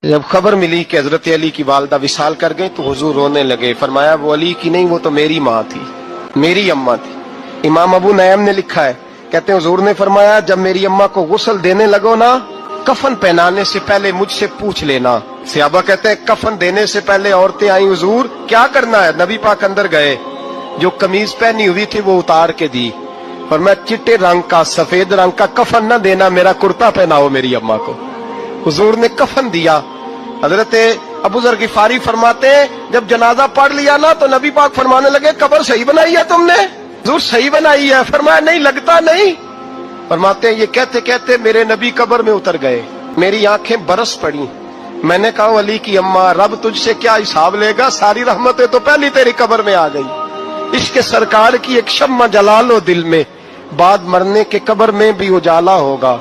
जब खबर मिली कि हजरत अली की वालदा विसाल कर गई तो हुजूर रोने लगे। फरमाया वो अली की नहीं, वो तो मेरी माँ थी, मेरी अम्मा थी। इमाम अबू नईम ने लिखा है, कहते हैं हुजूर ने फरमाया जब मेरी अम्मा को गुस्ल देने लगो ना, कफन पहनाने से पहले मुझसे पूछ लेना। सहाबा कहते हैं कफन देने से पहले औरतें आई, हुजूर क्या करना है? नबी पाक अंदर गए, जो कमीज पहनी हुई थी वो उतार के दी। फरमाया चिट्टे रंग का, सफेद रंग का कफन न देना, मेरा कुर्ता पहनाओ मेरी अम्मा को। हुजूर ने कफन दिया। हजरत अबू जर गिफारी फरमाते हैं जब जनाजा पढ़ लिया ना तो नबी पाक फरमाने लगे कब्र सही बनाई है तुमने? हुजूर सही बनाई है। फरमाया नहीं, लगता नहीं। फरमाते हैं ये कहते कहते मेरे नबी कब्र में उतर गए, मेरी आंखें बरस पड़ी। मैंने कहा अली की अम्मा रब तुझसे क्या हिसाब लेगा, सारी रहमतें तो पहली तेरी कब्र में आ गई। इश्क सरकार की एक शम्मा जला लो दिल में, बाद मरने के कब्र में भी उजाला होगा।